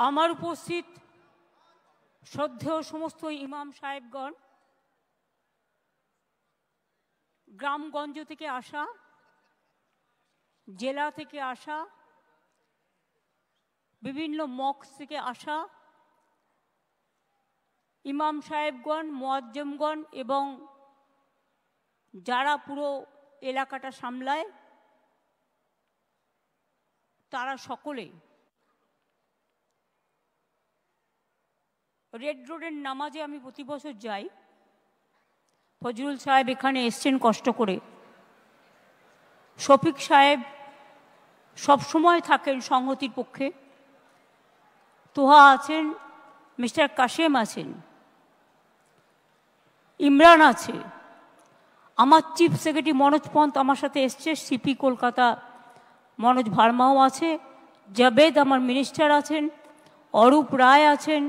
আমার উপস্থিত শ্রদ্ধেয় সমস্ত ইমাম সাহেবগণ, গ্রামগঞ্জ থেকে আসা, জেলা থেকে আসা, বিভিন্ন মক্স থেকে আসা ইমাম সাহেবগণ, মুয়াজ্জমগণ এবং যারা পুরো এলাকাটা সামলায় তারা সকলে রেড রোডের নামাজে আমি প্রতি বছর যাই। ফজলুল সাহেব এখানে এসছেন কষ্ট করে, শফিক সাহেব সবসময় থাকেন সংহতির পক্ষে, তোহা আছেন, মিস্টার কাশেম আছেন, ইমরান আছে, আমার চিফ সেক্রেটারি মনোজ পন্ত আমার সাথে এসছে, সিপি কলকাতা মনোজ ভার্মাও আছে, জাবেদ আমার মিনিস্টার আছেন, অরূপ রায় আছেন,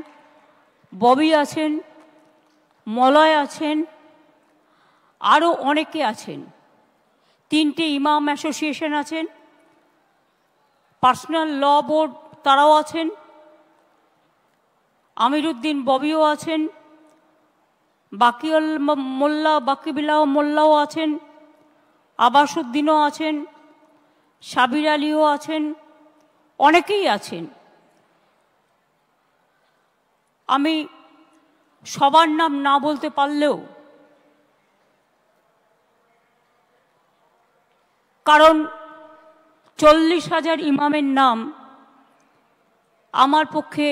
ববি আছেন, মলয় আছেন, আরও অনেকে আছেন। 3টে ইমাম অ্যাসোসিয়েশন আছেন, পার্সোনাল ল বোর্ড তারাও আছেন, আমিরুদ্দিন ববিও আছেন, বাকিবিল্লাহ মোল্লাও আছেন, আবাসুদ্দিনও আছেন, সাবির আলীও আছেন, অনেকেই আছেন। আমি সবার নাম না বলতে পারলেও, কারণ 40,000 ইমামের নাম আমার পক্ষে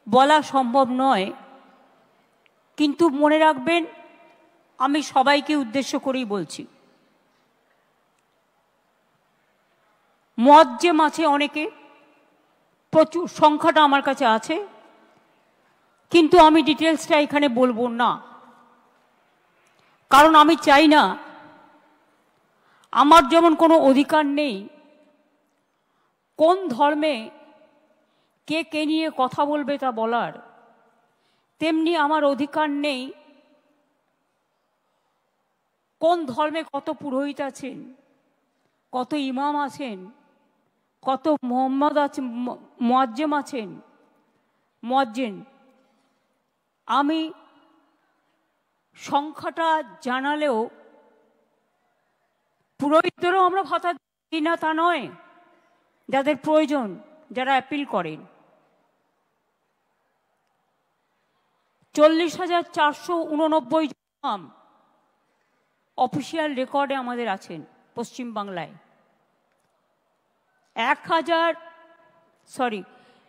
বলা সম্ভব নয়, কিন্তু মনে রাখবেন আমি সবাইকে উদ্দেশ্য করেই বলছি। মুয়াজ্জেম আছে অনেকে, প্রচুর সংখ্যাটা আমার কাছে আছে, কিন্তু আমি ডিটেলসটা এখানে বলবো না, কারণ আমি চাই না, আমার যেমন কোনো অধিকার নেই কোন ধর্মে কে কে নিয়ে কথা বলবে তা বলার, তেমনি আমার অধিকার নেই কোন ধর্মে কত পুরোহিত আছেন, কত ইমাম আছেন, কত মোহাম্মদ আছেন, মুয়াজ্জেম আছেন, মুয়াজ্জিন। আমি সংখ্যাটা জানালেও পুরোহিতদেরও আমরা ভাতা দিই না তা নয়, যাদের প্রয়োজন, যারা অ্যাপিল করেন। 40,489 ইমাম অফিসিয়াল রেকর্ডে আমাদের আছেন পশ্চিমবাংলায়,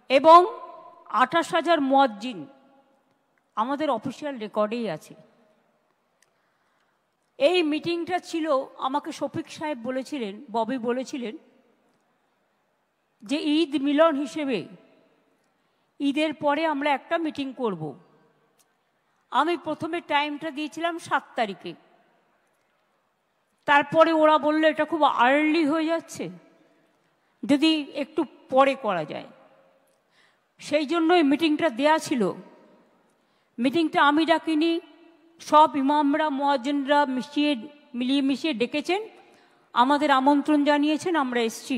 এবং 28,000 মুয়াজ্জিন আমাদের অফিসিয়াল রেকর্ডেই আছে। এই মিটিংটা ছিল, আমাকে শফিক সাহেব বলেছিলেন, ববি বলেছিলেন যে ঈদ মিলন হিসেবে ঈদের পরে আমরা একটা মিটিং করব। আমি প্রথমে টাইমটা দিয়েছিলাম 7 তারিখে, তারপরে ওরা বলল এটা খুব আর্লি হয়ে যাচ্ছে, যদি একটু পরে করা যায়, সেই জন্যই মিটিংটা দেয়া ছিল। মিটিংটা আমি ডাকিনি, সব ইমামরা মুয়াজ্জিনরা মিলিয়ে মিশিয়ে ডেকেছেন, আমাদের আমন্ত্রণ জানিয়েছেন, আমরা এসছি।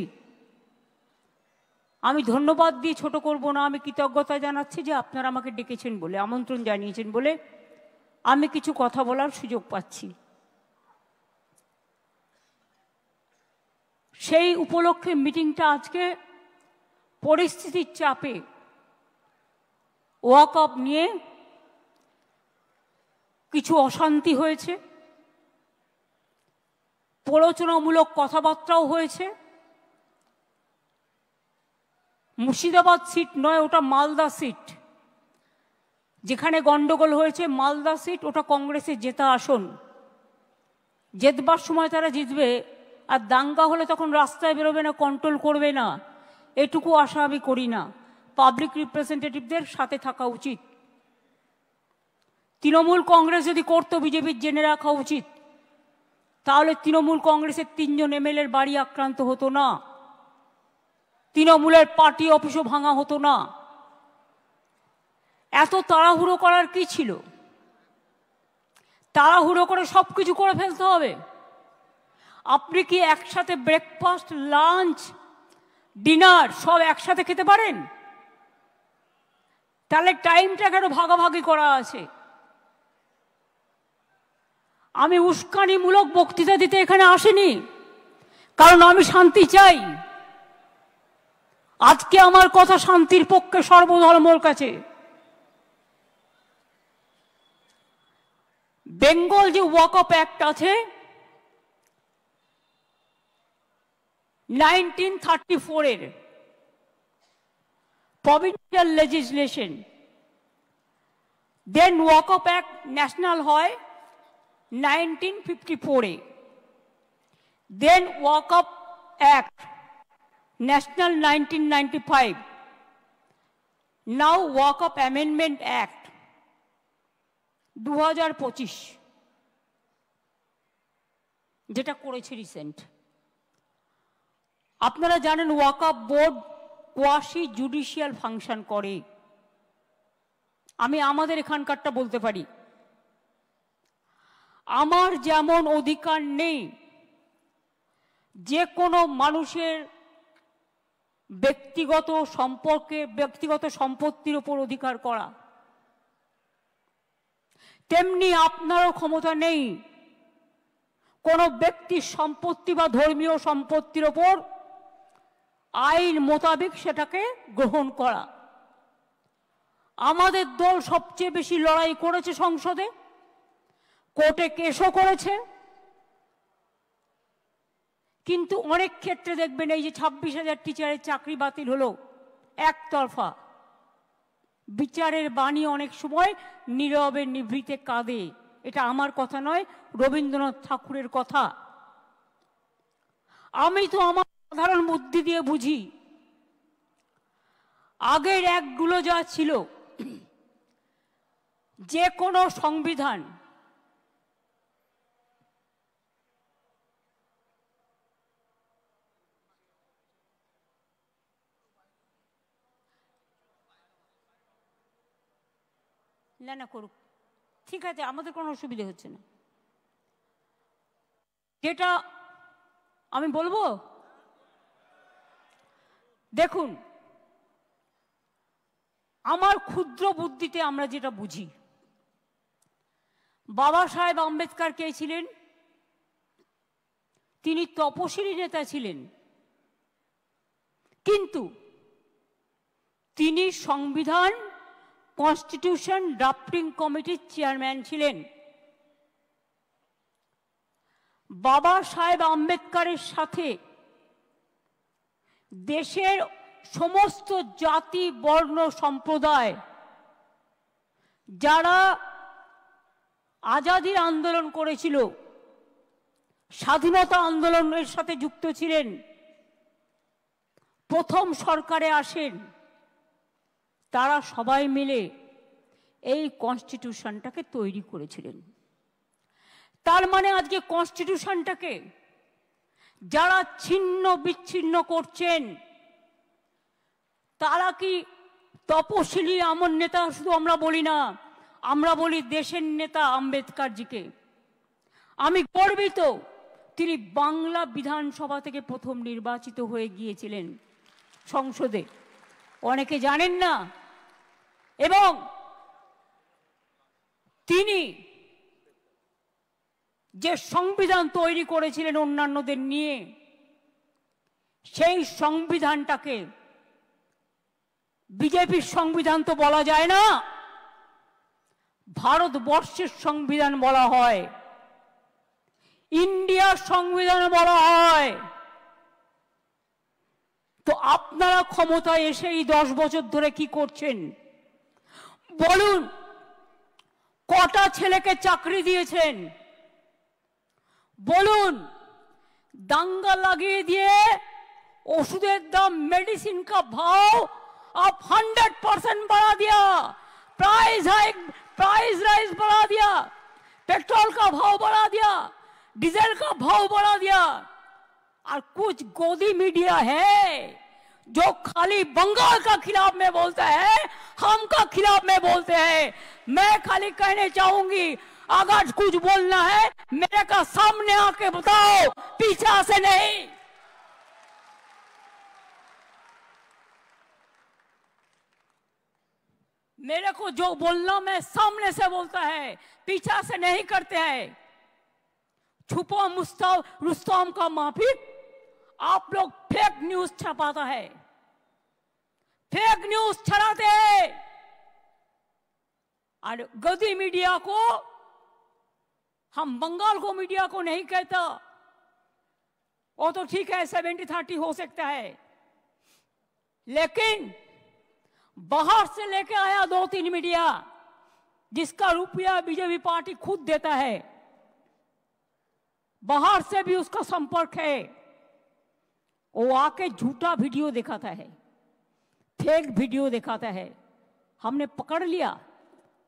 আমি ধন্যবাদ দিয়ে ছোট করব না, আমি কৃতজ্ঞতা জানাচ্ছি যে আপনারা আমাকে ডেকেছেন বলে, আমন্ত্রণ জানিয়েছেন বলে আমি কিছু কথা বলার সুযোগ পাচ্ছি। সেই উপলক্ষে মিটিংটা আজকে পরিস্থিতির চাপে ওয়াকফ নিয়ে কিছু অশান্তি হয়েছে, প্ররোচনামূলক কথাবার্তাও হয়েছে। মুর্শিদাবাদ সিট নয়, ওটা মালদা সিট, যেখানে গন্ডগোল হয়েছে মালদা সিট, ওটা কংগ্রেসের জেতা আসন। জেতবার সময় তারা জিতবে, আর দাঙ্গা হলে তখন রাস্তায় বেরোবে না, কন্ট্রোল করবে না, এটুকু আশা আমি করি না। পাবলিক রিপ্রেজেন্টেটিভদের সাথে থাকা উচিত। তৃণমূল কংগ্রেস যদি করতো, বিজেপির জেনে রাখা উচিত, তাহলে তৃণমূল কংগ্রেসের 3 জন এমএলএর বাড়ি আক্রান্ত হতো না, তৃণমূলের পার্টি অফিসও ভাঙা হতো না। এত তাড়াহুড়ো করার কি ছিল? তাড়াহুড়ো করে সব কিছু করে ফেলতে হবে? আপনি কি একসাথে ব্রেকফাস্ট, লাঞ্চ, ডিনার সব একসাথে খেতে পারেন? তাহলে টাইমটা কেন ভাগাভাগি করা আছে? আমি উস্কানিমূলক বক্তৃতা দিতে এখানে আসিনি, কারণ আমি শান্তি চাই। আজকে আমার কথা শান্তির পক্ষে সর্বধর্মর কাছে। বেঙ্গল যে ওয়াকআপ অ্যাক্ট আছে 1934 এর প্রভিন্সিয়াল লেজিসলেশন, দেন ওয়াকআপ অ্যাক্ট ন্যাশনাল হয় 1954 এ, দেন ওয়াকআপ অ্যাক্ট ন্যাশনাল 1995, নাও ওয়াকআপ অ্যামেন্ডমেন্ট অ্যাক্ট 2025, যেটা করেছে রিসেন্ট। আপনারা জানেন ওয়াকআপ বোর্ড কোয়াসি জুডিশিয়াল ফাংশন করে। আমি আমাদের এখানকারটা বলতে পারি, আমার যেমন অধিকার নেই যে কোনো মানুষের ব্যক্তিগত সম্পর্কে, ব্যক্তিগত সম্পত্তির উপর অধিকার করা, তেমনি আপনারও ক্ষমতা নেই কোনো ব্যক্তির সম্পত্তি বা ধর্মীয় সম্পত্তির ওপর আইন মোতাবেক সেটাকে গ্রহণ করা। আমাদের দল সবচেয়ে বেশি লড়াই করেছে সংসদে, কোর্টে কেসও করেছে, কিন্তু অনেক ক্ষেত্রে দেখবেন এই যে 26,000 টিচারের চাকরি বাতিল হলো, একতরফা বিচারের বাণী অনেক সময় নীরবে নিভৃতে কাঁদে। এটা আমার কথা নয়, রবীন্দ্রনাথ ঠাকুরের কথা। আমি তো আমার সাধারণ বুদ্ধি দিয়ে বুঝি, আগের অ্যাক্টগুলো যা ছিল, যে কোনো সংবিধান না করুক, ঠিক আছে, আমাদের কোনো অসুবিধা হচ্ছে না। যেটা আমি বলবো, দেখুন, আমার ক্ষুদ্র বুদ্ধিতে আমরা যেটা বুঝি, বাবা সাহেব আম্বেদকর কে ছিলেন? তিনি তপশিলি নেতা ছিলেন, কিন্তু তিনি সংবিধান কনস্টিটিউশন ড্রাফটিং কমিটির চেয়ারম্যান ছিলেন। বাবা সাহেব আম্বেদকরের সাথে দেশের সমস্ত জাতি, বর্ণ, সম্প্রদায় যারা আজাদির আন্দোলন করেছিল, স্বাধীনতা আন্দোলনের সাথে যুক্ত ছিলেন, প্রথম সরকারে আসেন, তারা সবাই মিলে এই কনস্টিটিউশনটাকে তৈরি করেছিলেন। তার মানে আজকে কনস্টিটিউশনটাকে যারা ছিন্ন বিচ্ছিন্ন করছেন, তারা কি তপশিলি আমার নেতা? শুধু আমরা বলি না, আমরা বলি দেশের নেতা আম্বেদকরজিকে। আমি গর্বিত, তিনি বাংলা বিধানসভা থেকে প্রথম নির্বাচিত হয়ে গিয়েছিলেন সংসদে, অনেকে জানেন না। এবং তিনি যে সংবিধান তৈরি করেছিলেন অন্যান্যদের নিয়ে, সেই সংবিধানটাকে বিজেপির সংবিধান তো বলা যায় না, ভারতবর্ষের সংবিধান বলা হয়, ইন্ডিয়ার সংবিধান বলা হয়। তো আপনারা ক্ষমতায় এসে এই 10 বছর ধরে কি করছেন বলুন? কটা ছেলেকে চাকরি দিয়েছেন বলুন? দাঙ্গা লাগিয়ে দিয়ে ওষুধের দাম, मेडिसिन का भाव आप 100% बढ़ा दिया, प्राइस राइज बढ़ा दिया, पेट्रोल का भाव बढ़ा दिया, डीजल का भाव बढ़ा दिया। और कुछ गोदी मीडिया है जो खाली बंगाल का खिलाफ में बोलता है, हम का खिलाफ में बोलते हैं। मैं खाली कहने चाहूंगी, अगर कुछ बोलना है मेरे का सामने आके बताओ, पीछे से नहीं। मेरे को जो बोलना मैं सामने से बोलता है, पीछा से नहीं करते हैं। छुपो रुस्तम का माफिक आप लोग फेक न्यूज छपाता है, फेक न्यूज छड़ाते हैं। और गद्दी मीडिया को, हम बंगाल को मीडिया को नहीं कहता, वो तो ठीक है 70-30 हो सकता है, लेकिन बाहर से लेके आया 2-3 मीडिया जिसका रुपया बीजेपी पार्टी खुद देता है, बाहर से भी उसका संपर्क है, वो आके झूठा वीडियो दिखाता है, फेक वीडियो दिखाता है। हमने पकड़ लिया,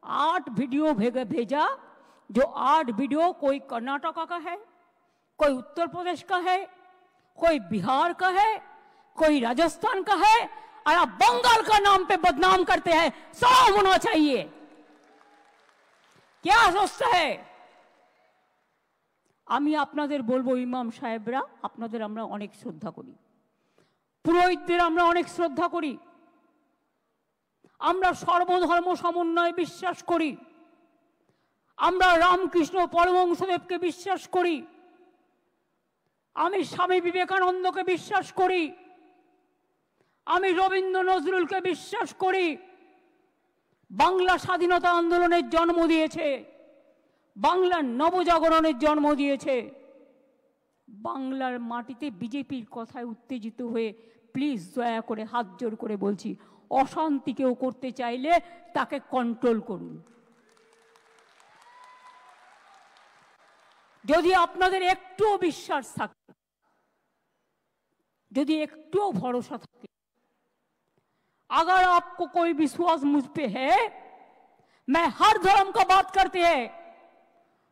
8 वीडियो भेजा, जो 8 वीडियो कोई कर्नाटका का है, कोई उत्तर प्रदेश का है, कोई बिहार का है, कोई राजस्थान का है, और आप बंगाल का नाम पे बदनाम करते हैं। शर्म होना चाहिए। क्या सोचता है? আমি আপনাদের বলবো, ইমাম সাহেবরা, আপনাদের আমরা অনেক শ্রদ্ধা করি, পুরোহিতদের আমরা অনেক শ্রদ্ধা করি, আমরা সর্বধর্ম সমন্বয়ে বিশ্বাস করি, আমরা রামকৃষ্ণ পরমহংসদেবকে বিশ্বাস করি, আমি স্বামী বিবেকানন্দকে বিশ্বাস করি, আমি রবীন্দ্র নজরুলকে বিশ্বাস করি। বাংলা স্বাধীনতা আন্দোলনের জন্ম দিয়েছে, বাংলার নবজাগরণের জন্ম দিয়েছে। বাংলার মাটিতে বিজেপির কথায় উত্তেজিত হয়ে প্লিজ দয়া করে হাত জোড় করে বলছি, অশান্তি কেউ করতে চাইলে তাকে কন্ট্রোল করুন। যদি আপনাদের একটুও বিশ্বাস থাকে, যদি একটুও ভরসা থাকে, अगर आपको कोई विश्वास मुझ पे है, मैं हर धर्म का बात करते हैं।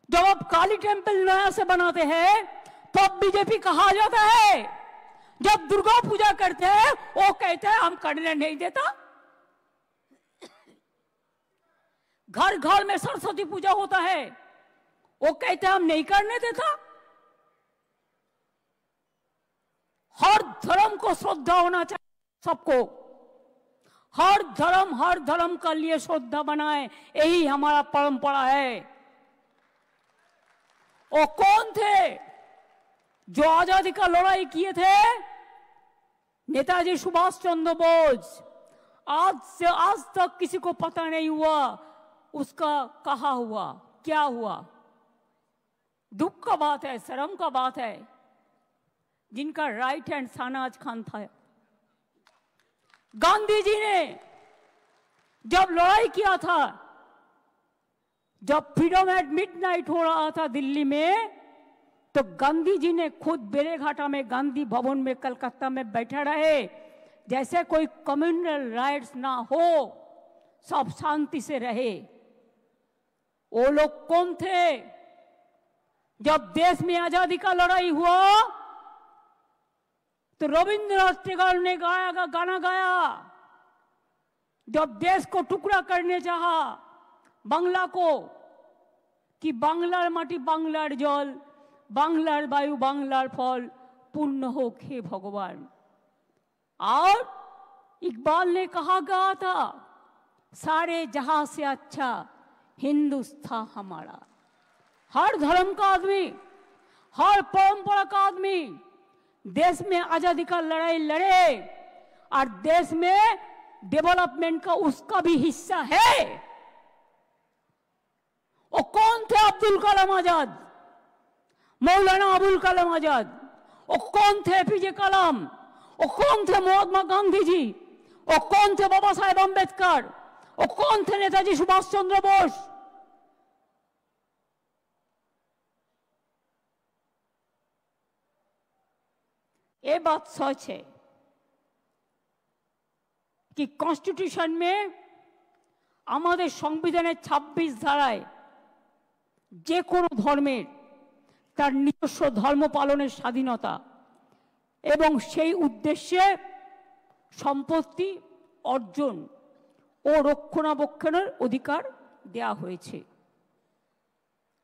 जब आप काली टेंपल नया से बनाते हैं तो अब बीजेपी कहा जाता है, जब दुर्गा पूजा करते हैं वो कहते हैं हम करने नहीं देता। घर घर में सरस्वती पूजा होता है, वो कहते हैं हम नहीं करने देता। हर धर्म को श्रद्धा होना चाहिए सबको, हर धर्म का लिए श्रद्धा बनाए, यही हमारा परंपरा है। वो कौन थे जो आजादी का लड़ाई किए थे? नेताजी सुभाष चंद्र बोस। आज तक किसी को पता नहीं हुआ उसका कहा हुआ क्या हुआ। दुख का बात है, शर्म का बात है, जिनका राइट हैंड शाहनवाज खान था। गांधी जी ने जब लड़ाई किया था, जब फ्रीडम एट मिडनाइट हो रहा था दिल्ली में, तो गांधी जी ने खुद बेलेघाटा में गांधी भवन में कलकत्ता में बैठे रहे, जैसे कोई कम्युनल राइट्स ना हो, सब शांति से रहे। वो लोग कौन थे? जब देश में आजादी का लड़ाई हुआ तो रविंद्रनाथ टैगोर ने गाना गाया, जब देश को टुकड़ा करने चाहा बांग्ला को, कि बांग्लार माटी बांग्लार जल, बांग्लार वायु बांग्लार फल, पुण्य हो हे भगवान। और इकबाल ने कहा गया था, सारे जहां से अच्छा हिंदुस्तान हमारा। हर धर्म का आदमी, हर परंपरा का आदमी देश में आजादी का लड़ाई लड़े और देश में डेवलपमेंट का उसका भी हिस्सा है। वो कौन थे? अब्दुल कलाम आजाद, मौलाना अबुल कलाम आजाद। वो कौन थे? एपीजे कलाम। वो कौन थे? महात्मा गांधी जी। वो कौन थे? बाबा साहेब अम्बेडकर। वो कौन थे? नेताजी सुभाष चंद्र बोस। ये बात सच है कि कॉन्स्टिट्यूशन में हमारे संविधान 26 धाराय जे कोनो धर्मेर तार নিজস্ব धर्म पालনের স্বাধীনতা এবং সেই উদ্দেশ্যে সম্পত্তি অর্জন ও রক্ষণাবেক্ষণের অধিকার দেয়া হয়েছে।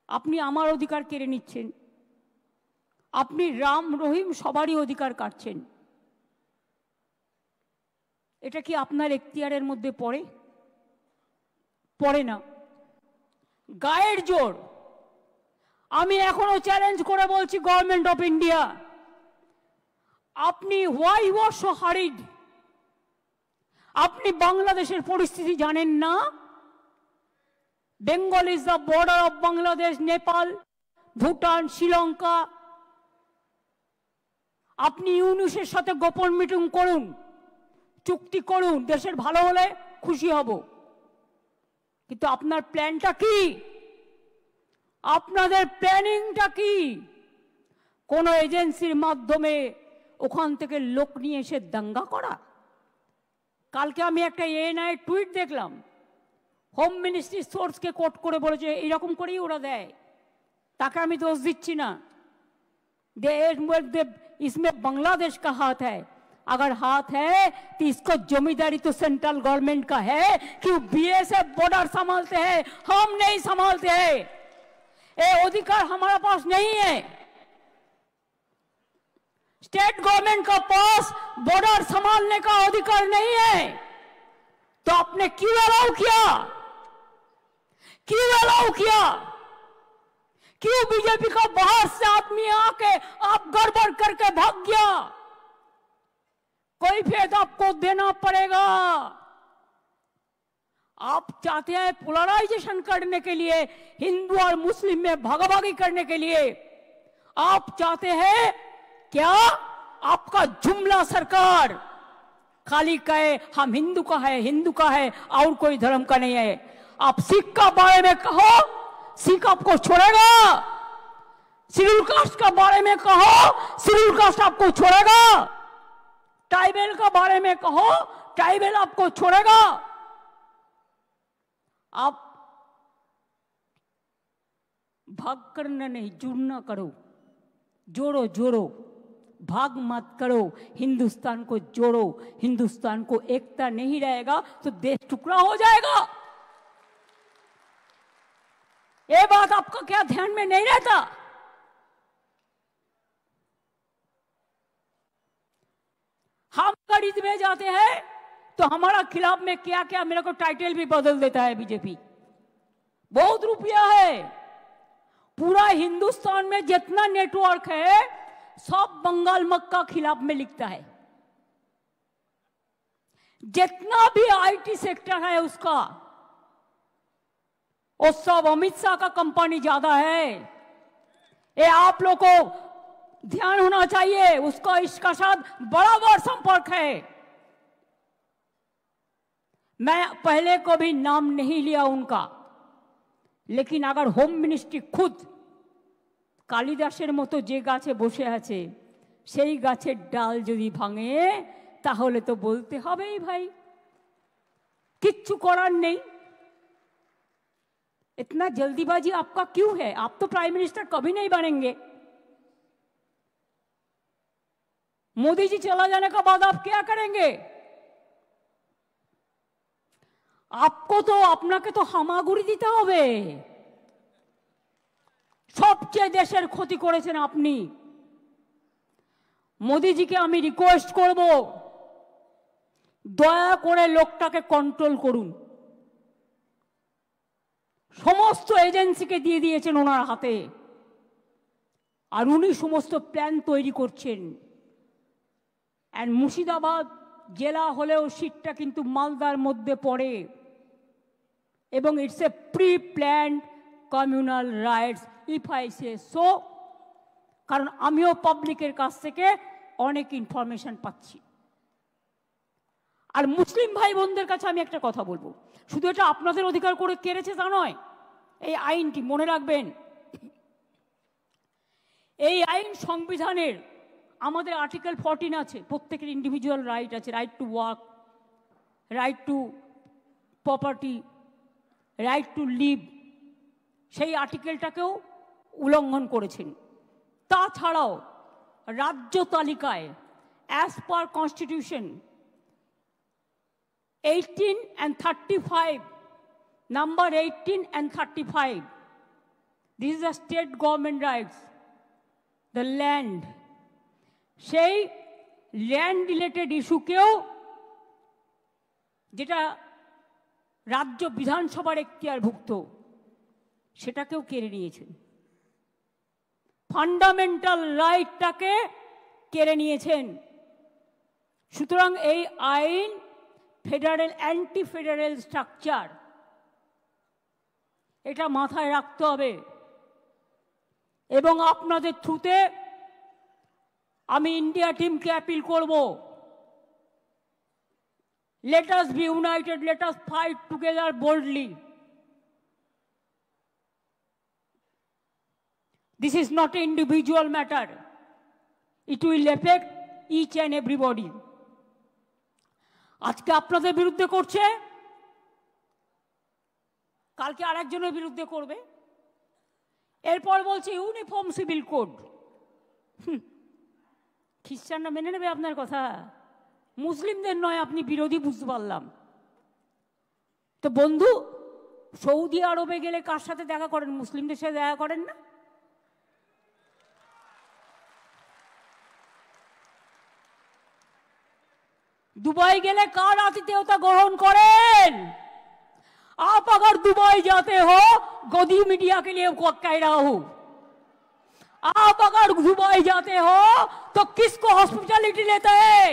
আপনি আমার অধিকার কেড়ে নিচ্ছেন, আপনি রাম রহিম সবারই অধিকার কাটছেন। এটা কি আপনার এখতিয়ারের মধ্যে পড়ে? পড়ে না। গায়ের জোর। আমি এখনো চ্যালেঞ্জ করে বলছি গভর্নমেন্ট অফ ইন্ডিয়া, আপনি why you are so hurried? আপনি বাংলাদেশের পরিস্থিতি জানেন না? Bengal is the border of Bangladesh, Nepal, Bhutan, Sri Lanka. আপনি ইউনুসের সাথে গোপন মিটিং করুন, চুক্তি করুন, দেশের ভালো হলে খুশি হব। কিন্তু আপনার প্ল্যানটা কি? আপনাদের প্ল্যানিংটা কি? কোন এজেন্সির মাধ্যমে ওখান থেকে লোক নিয়ে এসে দাঙ্গা করা? কালকে আমি একটা এএনআই টুইট দেখলাম, হোম মিনিস্ট্রি সোর্সকে কোট করে বলেছে এইরকম করেই ওরা দেয়। তাকে আমি দোষ দিচ্ছি না, इसमें बांग्लादेश का हाथ है। अगर हाथ है तो इसको जमींदारी तो सेंट्रल गवर्नमेंट का है कि बीएसएफ बॉर्डर संभालते हैं, हम नहीं संभालते हैं। ये अधिकार हमारे पास नहीं है। स्टेट गवर्नमेंट का पास बॉर्डर संभालने का अधिकार नहीं है। तो आपने क्यों अलाउ किया? क्यों अलाउ किया? क्यों बीजेपी का बाहर से आदमी आके आप गड़बड़ करके भाग गया? कोई फेद आपको देना पड़ेगा। आप चाहते हैं पोलराइजेशन करने के लिए, हिंदू और मुस्लिम में भागाभागी करने के लिए। आप चाहते हैं क्या आपका जुमला सरकार खाली कहे हम हिंदू का है, हिंदू का है और कोई धर्म का नहीं है। आप सिख का बारे में कहो, सिख आपको छोड़ेगा। शेड्यूल कास्ट का बारे में कहो, शेड्यूल कास्ट आपको छोड़ेगा। ट्राइबल का बारे में कहो, ट्राइबल आपको छोड़ेगा। आप भाग करना नहीं, जुड़ना करो, जोड़ो जोड़ो, भाग मत करो, हिंदुस्तान को जोड़ो। हिंदुस्तान को एकता नहीं रहेगा तो देश टुकड़ा हो जाएगा। ये बात आपका क्या ध्यान में नहीं रहता? हम खरीद में जाते हैं तो हमारा खिलाफ में क्या क्या मेरे को टाइटल भी बदल देता है बीजेपी। बहुत रुपया है। पूरा हिंदुस्तान में जितना नेटवर्क है सब बंगाल मक्का खिलाफ में लिखता है। जितना भी आईटी सेक्टर है उसका, वो सब अमित शाह का कंपनी ज्यादा है। ये आप लोग को ध्यान होना चाहिए। उसका इसका साथ बराबर संपर्क है। मैं पहले कभी नाम नहीं लिया उनका, लेकिन अगर होम मिनिस्ट्री खुद কালিদাসের মতো যে গাছে বসে আছে সেই গাছের ডাল যদি ভাঙে তাহলে তো বলতে হবেই ভাই, কিচ্ছু করার নেই। इतना जल्दीबाजी आपका क्यों है? आप तो प्राइम मिनिस्टर कभी नहीं बनेंगे। मोदी जी चला जाने के बाद आप क्या करेंगे? आपको तो আপনাকে তো হামাগুড়ি দিতে হবে। সবচেয়ে দেশের ক্ষতি করেছেন আপনি। মোদিজিকে আমি রিকোয়েস্ট করব, দয়া করে লোকটাকে কন্ট্রোল করুন। সমস্ত এজেন্সিকে দিয়ে দিয়েছেন ওনার হাতে, আর উনি সমস্ত প্ল্যান তৈরি করছেন। এন্ড মুর্শিদাবাদ জেলা হলেও সিটটা কিন্তু মালদার মধ্যে পড়ে, এবং it's a pre planned communal rights if I say so. কারণ আমিও পাবলিকের কাছ থেকে অনেক ইনফরমেশন পাচ্ছি। আর মুসলিম ভাই বোনদের কাছে আমি একটা কথা বলবো, শুধু এটা আপনাদের অধিকার করে কেড়েছে তা নয়। এই আইনটি মনে রাখবেন, এই আইন সংবিধানের আমাদের আর্টিকেল 14 আছে, প্রত্যেকের ইন্ডিভিজুয়াল রাইট আছে, right to work, right to property, right to live. সেই আর্টিকেলটাকেও উল্লঙ্ঘন করেছেন। তাছাড়াও রাজ্য তালিকায় as per constitution 18 and 35, number 18 and 35, this is the state government rights, the land, সেই ল্যান্ড রিলেটেড ইস্যুকেও যেটা রাজ্য বিধানসভার এখতিয়ারভুক্ত, সেটাকেও কেড়ে নিয়েছেন। ফান্ডামেন্টাল রাইটটাকে কেড়ে নিয়েছেন। সুতরাং এই আইন ফেডারেল, অ্যান্টি ফেডারেল স্ট্রাকচার, এটা মাথায় রাখতে হবে। এবং আপনাদের থ্রুতে আমি ইন্ডিয়া টিমকে অ্যাপিল করব, let us be united, let us fight together boldly. This is not an individual matter. It will affect each and everybody. আজকে আপনাদের বিরুদ্ধে করছে, কালকে আরেকজনের বিরুদ্ধে করবে, এরপর বলছে ইউনিফর্ম সিভিল কোড। খ্রিস্টানরা মেনে নেবে আপনার কথা? মুসলিমদের নয়, আপনি বিরোধী, বুঝতে পারলাম। তো বন্ধু, সৌদি আরবে গেলে কার সাথে দেখা করেন? মুসলিমদের সাথে দেখা করেন না? दुबई गेले कार आतिथ्यता ग्रहण करें? आप अगर दुबई जाते हो, गोदी मीडिया के लिए कह रहा हूं, आप अगर दुबई जाते हो तो किसको हॉस्पिटैलिटी लेते हैं?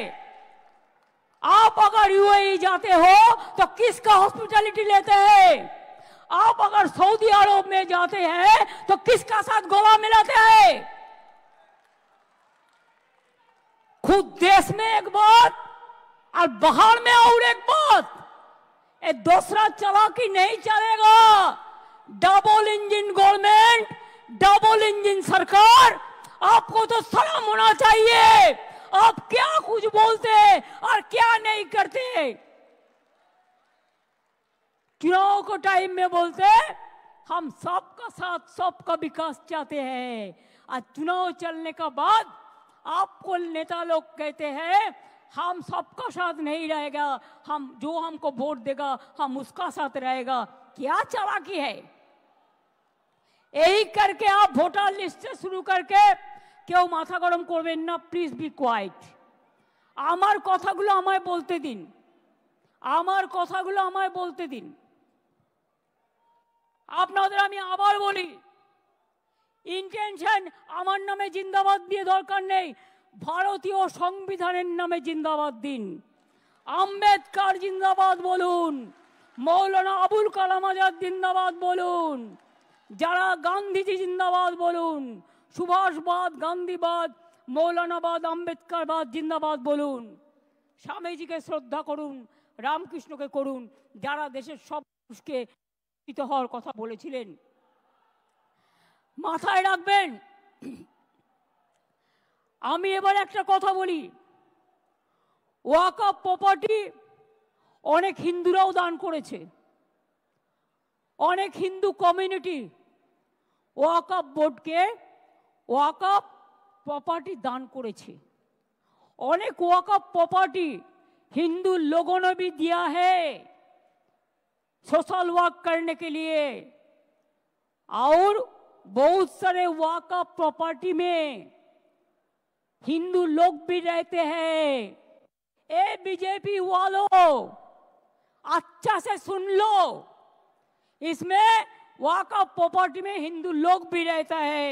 आप अगर यूएई जाते हो तो किसका हॉस्पिटैलिटी लेते हैं? आप अगर सऊदी अरब में जाते हैं तो किसका साथ गला मिलाते हैं? खुद देश में एक बात और बाहर में और एक बात, ये दूसरा चालाकी नहीं चलेगा। Double engine government, double engine सरकार, आपको तो शर्म होना चाहिए। आप क्या कुछ बोलते और क्या नहीं करते। चुनाव को टाइम में बोलते हम सबका साथ, सबका विकास चाहते हैं, और चुनाव चलने का बाद आपको नेता लोग कहते हैं हम सबका साथ नहीं रहेगा, हम जो हमको वोट देगा हम उसका साथ रहेगा। क्या चालाकी है। यही करके आप वोटर लिस्ट से शुरू करके क्यों माथा गरम करबेन ना, प्लिज बी क्वाइट। আমার কথাগুলো আমায় বলতে দিন, আমার কথাগুলো আমায় বলতে দিন। আপনাদের আমি আবার বলি, ইন্টেনশন আমার নামে জিন্দাবাদ দিয়ে দরকার নেই, ভারতীয় সংবিধানের নামে জিন্দাবাদ দিন। আম্বেদকর জিন্দাবাদ বলুন, মৌলানা আবুল কালাম আজাদ জিন্দাবাদ বলুন, যারা গান্ধীজি জিন্দাবাদ বলুন, সুভাষবাদ, গান্ধীবাদ, মৌলানাবাদ, আম্বেদকরবাদ জিন্দাবাদ বলুন। স্বামীজিকে শ্রদ্ধা করুন, রামকৃষ্ণকে করুন, যারা দেশের সব মানুষকে শিক্ষিত হওয়ার কথা বলেছিলেন। মাথায় রাখবেন। আমি এবার একটা কথা বলি, ওয়াকফ প্রপার্টি অনেক হিন্দুরাও দান করেছে, অনেক হিন্দু কমিউনিটি ওয়াকফ বোর্ডকে ওয়াকফ प्रॉपर्टी दान करेছে। अनेक वक़्फ़ प्रॉपर्टी हिंदू लोगों ने भी दिया है सोशल वर्क करने के लिए, और बहुत सारे वक़्फ़ प्रॉपर्टी में हिंदू लोग भी रहते हैं। ए बीजेपी वालों, अच्छा से सुन लो, इसमें वक़्फ़ प्रॉपर्टी में हिंदू लोग भी रहता है।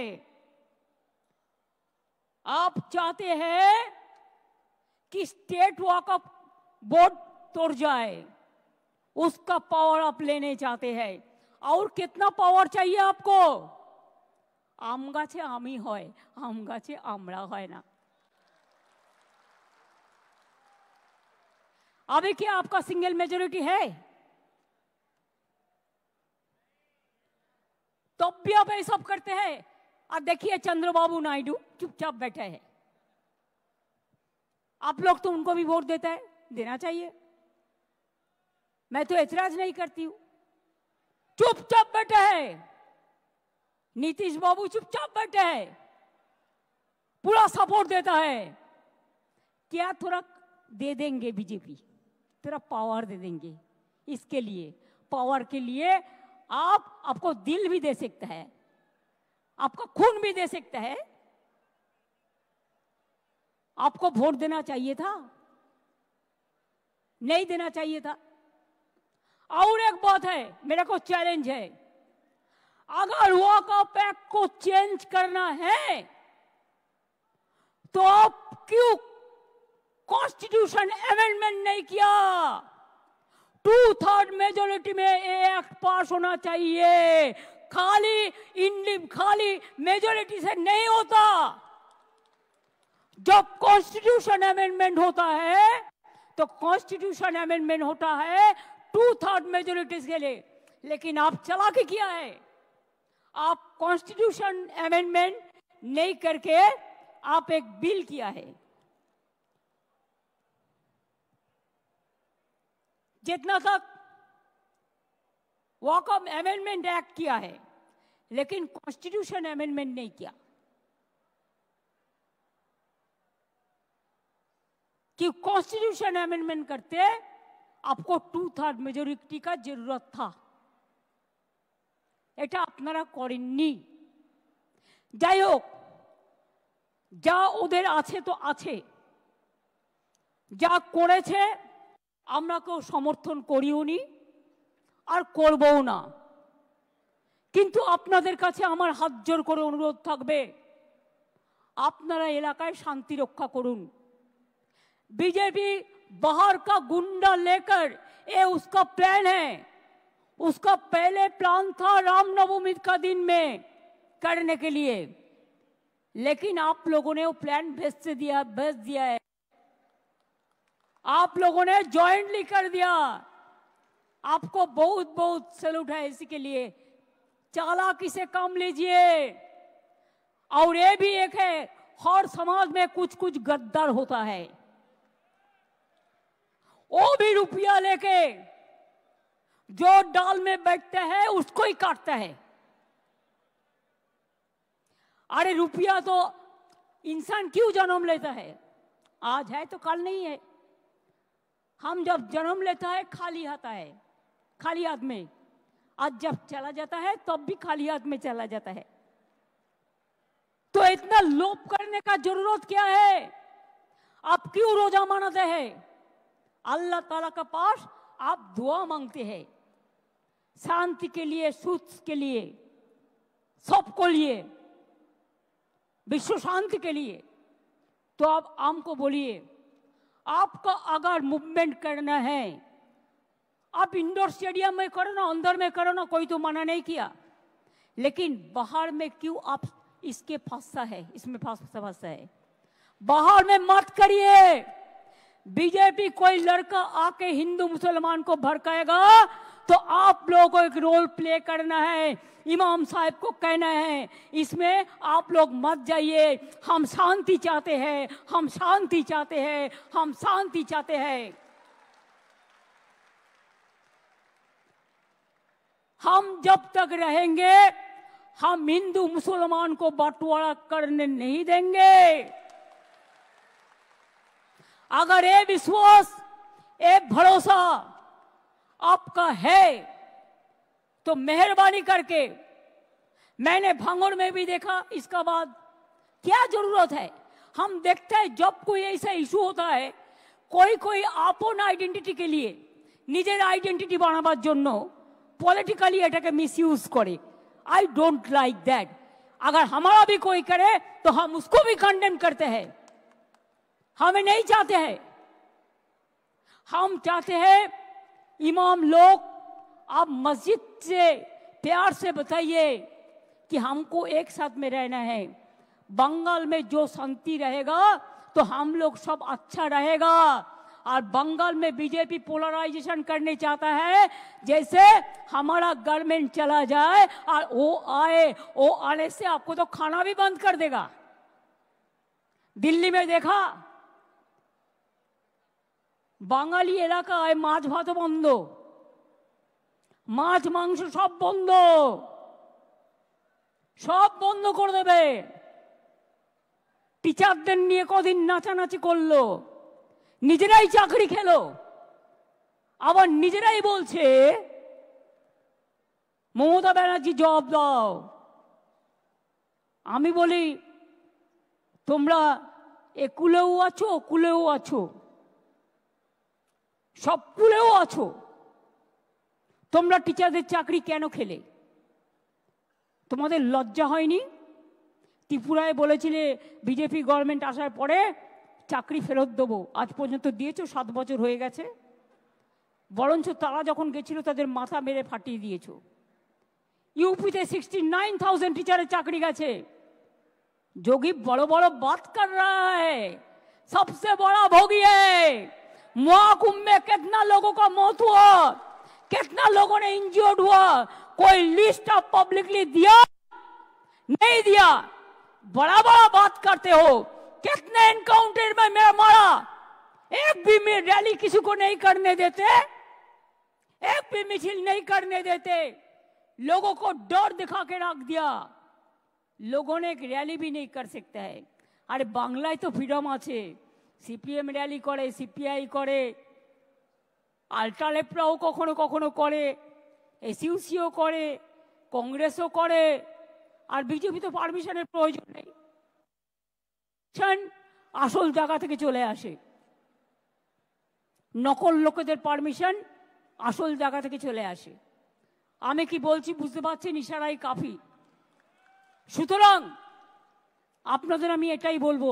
आप चाहते हैं कि स्टेट वक़्फ़ बोर्ड तोड़ जाए, उसका पावर आप लेने चाहते हैं। और कितना पावर चाहिए आपको? आम गाছে आमी হয়, आम गाছে আমরা হয় না। अभी क्या आपका सिंगल मेजॉरिटी है? तब भी आप ये सब करते हैं। और देखिए चंद्रबाबू नायडू चुपचाप बैठे हैं। आप लोग तो उनको भी वोट देता है, देना चाहिए, मैं तो एतराज नहीं करती हूं। चुपचाप बैठे हैं। नीतीश बाबू चुपचाप बैठे हैं, पूरा सपोर्ट देता है। क्या थोड़ा दे देंगे बीजेपी, थोड़ा पावर दे देंगे। इसके लिए, पावर के लिए आपको दिल भी दे सकता है, आपका खून भी दे सकता है। आपको वोट देना चाहिए था, नहीं देना चाहिए था। और एक बात है, मेरे को चैलेंज है, अगर वॉकआउट एक्ट को चेंज करना है तो आप क्यों कॉन्स्टिट्यूशन अमेंडमेंट नहीं किया? 2/3 मेजोरिटी में ये एक्ट पास होना चाहिए, खाली मेजोरिटी से नहीं होता। जब कॉन्स्टिट्यूशन अमेंडमेंट होता है तो कॉन्स्टिट्यूशन अमेंडमेंट होता है 2/3 मेजोरिटी के लिए, लेकिन आप चालाकी किया है, आप कॉन्स्टिट्यूशन अमेंडमेंट नहीं करके आप एक बिल किया है। जितना तक वॉकआउट अमेंडमेंट एक्ट किया है, लेकिन कॉन्स्टिट्यूशन अमेंडमेंट नहीं किया। कि कॉन्स्टिट्यूशन अमेंडमेंट करते आपको 2/3 मेजोरिटी का जरूरत था, এটা আপনারা করেননি। যাই হোক, যা ওদের আছে তো আছে, যা করেছে আমরা কেউ সমর্থন করিও নি আর করবও না। কিন্তু আপনাদের কাছে আমার হাত জোর করে অনুরোধ থাকবে, আপনারা এলাকায় শান্তি রক্ষা করুন। बीजेपी बाहर का गुंडा लेकर, ये उसका प्लान है, उसका पहले प्लान था रामनवमी का दिन में करने के लिए, लेकिन आप लोगों ने वो प्लान भेज दिया है, आप लोगों ने जॉइंटली कर दिया। आपको बहुत बहुत सैल्यूट है इसी के लिए। चालाकी से काम लीजिए। और ये भी एक है, हर समाज में कुछ कुछ गद्दार होता है, वो भी रुपया लेके जो डाल में बैठते हैं उसको ही काटता है। अरे रुपया तो इंसान क्यों जन्म लेता है? आज है तो कल नहीं है। हम जब जन्म लेता है खाली आता है, खाली हाथ में, आज जब चला जाता है तब भी खाली हाथ में चला जाता है। तो इतना लोभ करने का जरूरत क्या है? आप क्यों रोजा मनाते हैं? अल्लाह ताला के पास आप दुआ मांगते हैं, शांति के लिए, सुख के लिए, सबको लिए, विश्व शांति के लिए। तो आप हमको बोलिए, आपका अगर मूवमेंट करना है, आप इंडोर स्टेडियम में करो ना, अंदर में करो ना, कोई तो मना नहीं किया, लेकिन बाहर में क्यों आप इसके फंसा है, इसमें फंसा है? बाहर में मत करिए। बीजेपी कोई लड़का आके हिंदू मुसलमान को भड़काएगा तो आप लोगों को एक रोल प्ले करना है, इमाम साहब को कहना है, इसमें आप लोग मत जाइए, हम शांति चाहते हैं, हम शांति चाहते हैं, हम शांति चाहते हैं। हम जब तक रहेंगे हम हिंदू मुसलमान को बंटवारा करने नहीं देंगे। अगर ये विश्वास, ये भरोसा आपका है तो मेहरबानी करके, मैंने भांगड़ में भी देखा, इसका बाद क्या जरूरत है? हम देखते हैं जब कोई ऐसा इशू होता है, कोई आपन आइडेंटिटी के लिए, निजेर आइडेंटिटी बानाबार जोन्नो पॉलिटिकली एटाके मिसयूज करे। I don't like that. अगर हमारा भी कोई करे तो हम उसको भी कंडेम करते हैं, हमें नहीं चाहते हैं। हम चाहते हैं इमाम लोग, आप मस्जिद से प्यार से बताइए कि हमको एक साथ में रहना है। बंगाल में जो शांति रहेगा तो हम लोग सब अच्छा रहेगा। और बंगाल में बीजेपी पोलराइजेशन करने चाहता है, जैसे हमारा गवर्नमेंट चला जाए और वो आने से आपको तो खाना भी बंद कर देगा। दिल्ली में देखा, বাঙালি এলাকায় মাছ ভাত বন্ধ, মাছ মাংস সব বন্ধ, সব বন্ধ করে দেবে। টিচারদের নিয়ে কদিন নাচানাচি করলো, নিজেরাই চাকরি খেলো, আবার নিজেরাই বলছে মমতা ব্যানার্জি জবাব দাও। আমি বলি, তোমরা একুলেও আছো, কুলেও আছো, সব কুলেও আছো, তোমরা টিচারদের চাকরি কেন খেলে? তোমাদের লজ্জা হয়নি? ত্রিপুরায় বলেছিলে বিজেপি গভর্নমেন্ট আসার পরে চাকরি ফেরত দেবো, আজ পর্যন্ত দিয়েছো, 7 বছর হয়ে গেছে। বরঞ্চ তারা যখন গেছিল তাদের মাথা মেরে ফাটিয়ে দিয়েছো। यूपीতে 69,000 टीचर चाकरी गए। जोगी बड़ो बड़ो बात कर रहा है, सबसे बड़ा भोगी है। महाकुंभ में कितना लोगों का मौत हुआ, कितना लोगों ने इंजर्ड हुआ, कोई लिस्ट ऑफ पब्लिकली दिया? नहीं दिया। बड़ा बड़ा बात करते हो। कितने एनकाउंटर में मेरा मारा, एक भी रैली किसी को नहीं करने देते, एक भी मिছিল नहीं करने देते, लोगों को डर दिखा के रख दिया। लोगों ने एक रैली भी नहीं कर सकता है। अरे बांग्लाয় तो फ्रीडम আছে, সিপিএম র‍্যালি করে, সিপিআই করে, আল্ট্রালেফরাও কখনো কখনো করে, এসইউসিও করে, কংগ্রেসও করে, আর বিজেপি তো পারমিশনের প্রয়োজন নেই। আসল জায়গা থেকে চলে আসে, নকল লোকেদের পারমিশন আসল জায়গা থেকে চলে আসে। আমি কি বলছি বুঝতে পারছেন? ইশারাই কাফি। সুতরাং আপনাদের আমি এটাই বলবো,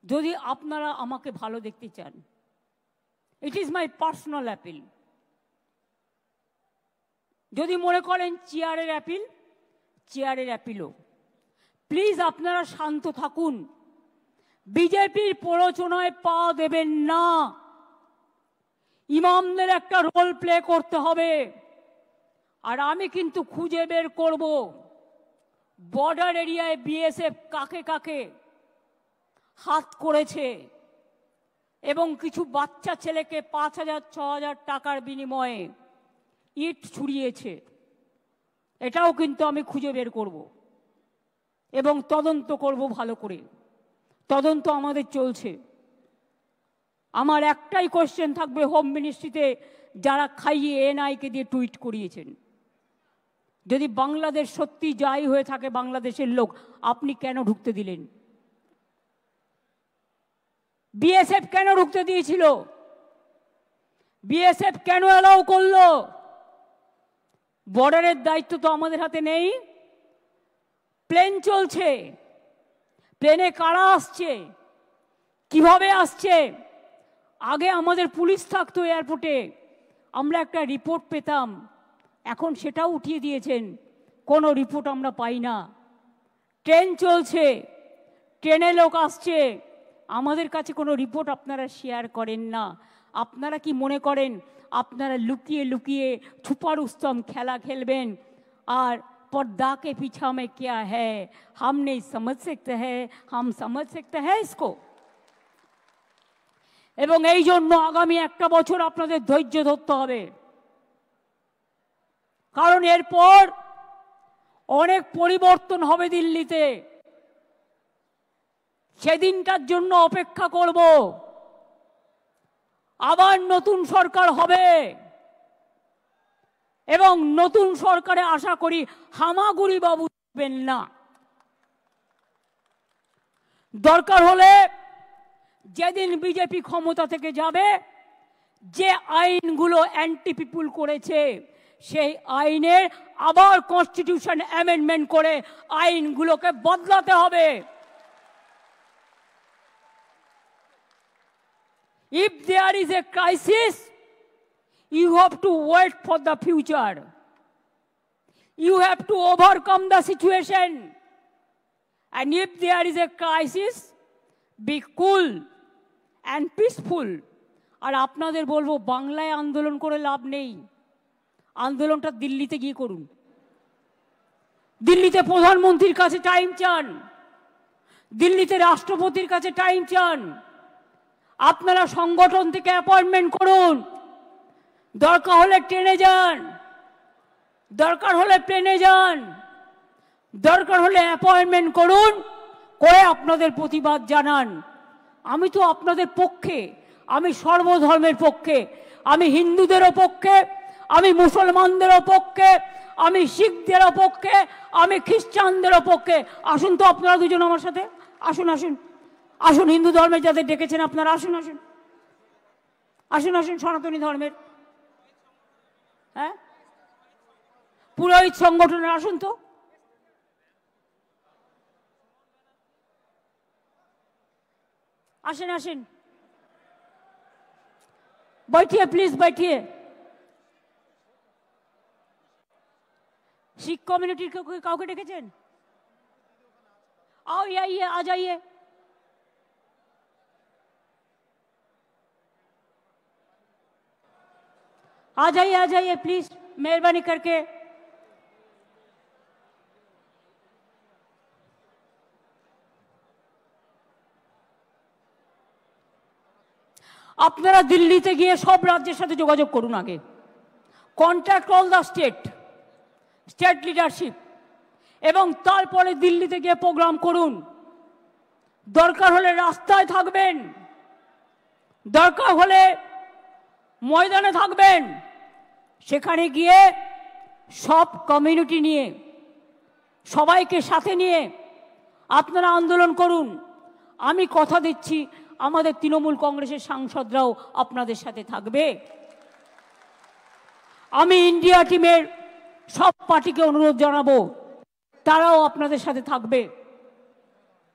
যদি আপনারা আমাকে ভালো দেখতে চান, it is my personal appeal. যদি মনে করেন চেয়ারের অ্যাপিল, চেয়ারের অ্যাপিলও। প্লিজ আপনারা শান্ত থাকুন, বিজেপির প্ররোচনায় পা দেবেন না। ইমামদের একটা রোল প্লে করতে হবে। আর আমি কিন্তু খুঁজে বের করব বর্ডার এরিয়ায় বিএসএফ কাকে কাকে হাত করেছে এবং কিছু বাচ্চা ছেলেকে 5,000-6,000 টাকার বিনিময়ে ইট ছুড়িয়েছে। এটাও কিন্তু আমি খুঁজে বের করব এবং তদন্ত করব ভালো করে। তদন্ত আমাদের চলছে। আমার একটাই কোশ্চেন থাকবে হোম মিনিস্ট্রিতে, যারা খাইয়ে এনআইকে দিয়ে টুইট করিয়েছেন, যদি বাংলাদেশ সত্যি যাই হয়ে থাকে বাংলাদেশের লোক, আপনি কেন ঢুকতে দিলেন? বিএসএফ কেন ঢুকতে দিয়েছিল? বিএসএফ কেন অ্যালাউ করলো? বর্ডারের দায়িত্ব তো আমাদের হাতে নেই। প্লেন চলছে, প্লেনে কারা আসছে, কিভাবে আসছে? আগে আমাদের পুলিশ থাকতো এয়ারপোর্টে, আমরা একটা রিপোর্ট পেতাম, এখন সেটাও উঠিয়ে দিয়েছেন, কোনো রিপোর্ট আমরা পাই না। ট্রেন চলছে, ট্রেনে লোক আসছে, আমাদের কাছে কোনো রিপোর্ট আপনারা শেয়ার করেন না। আপনারা কি মনে করেন আপনারা লুকিয়ে লুকিয়ে छुपा रुस्तम খেলা খেলবেন আর पर्दा के पीछा में क्या है हम नहीं समझ सकते हैं, हम समझ सकते हैं इसको। এবং এই জন্য আগামী একটা বছর আপনাদের ধৈর্য ধরতে হবে, কারণ এরপর অনেক পরিবর্তন হবে দিল্লিতে। সেদিনটার জন্য অপেক্ষা করব। আবার নতুন সরকার হবে এবং নতুন সরকারে আশা করি হামাগুড়ি বাবু থাকবেন না। দরকার হলে যেদিন বিজেপি ক্ষমতা থেকে যাবে, যে আইনগুলো অ্যান্টি পিপুল করেছে সেই আইনের আবার কনস্টিটিউশন অ্যামেন্ডমেন্ট করে আইনগুলোকে বদলাতে হবে। If there is a crisis, you have to wait for the future. You have to overcome the situation. And if there is a crisis, be cool and peaceful. আর আপনাদের বলবো, বাংলায় আন্দোলন করে লাভ নেই, আন্দোলনটা দিল্লিতে গিয়ে করুন। দিল্লিতে প্রধানমন্ত্রীর কাছে টাইম চান, দিল্লিতে রাষ্ট্রপতির কাছে টাইম চান। আপনারা সংগঠন থেকে অ্যাপয়েন্টমেন্ট করুন, দরকার হলে ট্রেনে যান, দরকার হলে প্লেনে যান, দরকার হলে অ্যাপয়েন্টমেন্ট করুন, করে আপনাদের প্রতিবাদ জানান। আমি তো আপনাদের পক্ষে, আমি সর্বধর্মের পক্ষে, আমি হিন্দুদেরও পক্ষে, আমি মুসলমানদেরও পক্ষে, আমি শিখদেরও পক্ষে, আমি খ্রিস্টানদেরও পক্ষে। আসুন তো আপনারা দুজন আমার সাথে, আসুন আসুন আসুন, হিন্দু ধর্মের যাদের ডেকেছেন আপনারা আসুন আসুন আসুন আসুন, সনাতনী ধর্মের, হ্যাঁ পুরোহিত সংগঠনের আসুন তো। আসেন আসেন, बैठिए प्लीज बैठिए। सिख कम्युनिटी काउके डेकेছেন? आओ ये आइए, आ जाइए। आ जाइए प्लीज, मेहरबानी करके। আপনারা দিল্লিতে গিয়ে সব রাজ্যের সাথে যোগাযোগ করুন আগে, contact all the state leadership, এবং তারপরে দিল্লিতে গিয়ে প্রোগ্রাম করুন। দরকার হলে রাস্তায় থাকবেন, দরকার হলে ময়দানে থাকবেন, সেখানে গিয়ে সব কমিউনিটি নিয়ে, সবাইকে সাথে নিয়ে আপনারা আন্দোলন করুন। আমি কথা দিচ্ছি আমাদের তৃণমূল কংগ্রেসের সাংসদরাও আপনাদের সাথে থাকবে। আমি ইন্ডিয়া টিমের সব পার্টিকে অনুরোধ জানাবো, তারাও আপনাদের সাথে থাকবে।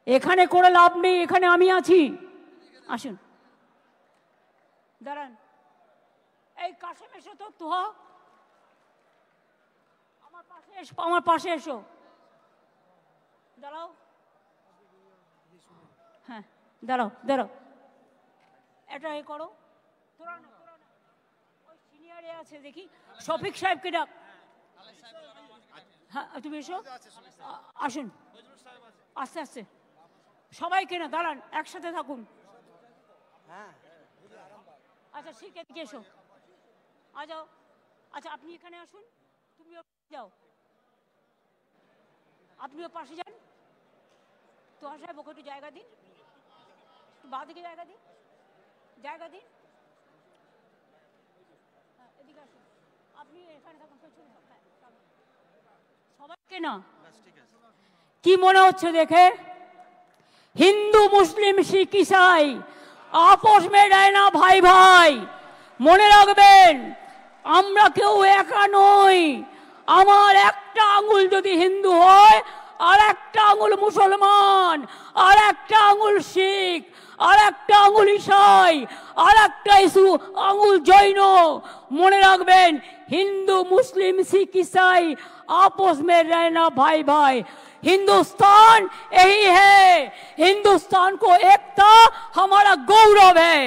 এখানে করে লাভ নেই, এখানে আমি আছি। আসুন, দাঁড়ান, এই কাশেম এসো তো, তোহা আমার পাশে এসো, দাঁড়াও। হ্যাঁ দাঁড়াও দাঁড়াও, এটা এ করো, তোরা না ওই সিনিয়রে আছে দেখি, শফিক সাহেবকে ডাক। হ্যাঁ তুমি এসো, আসুন আস্তে আস্তে, সবাইকে না, দাঁড়ান একসাথে থাকুন। আচ্ছা ঠিক আছে, এসো, আ যাও। আচ্ছা আপনি এখানে আসুন, তুমিও যাও, আপনিও পাশে যান। তো সাহেব ওকে একটু জায়গা দিন, বাঁ দিকে জায়গা দিন, জায়গা দিন। এদিকে আসুন, আপনি এখানে থাকুন, পেছনে সবাইকে না। কি মনে হচ্ছে দেখে? হিন্দু মুসলিম শিখ ইসাই আপোষ মে রহে না ভাই ভাই। মনে রাখবেন, আমরা কেউ একা নই। আমার একটা আঙুল যদি হিন্দু হয়, আর একটা আঙুল মুসলমান, আর একটা আঙুল শিখ, আর একটা আঙুল ইসাই, আর একটা আঙুল জৈন। মনে রাখবেন, হিন্দু মুসলিম শিখ ইসাई आपस में रहना भाई भाई। हिंदुस्तान यही है, हिंदुस्तान को एकता हमारा गौरव है।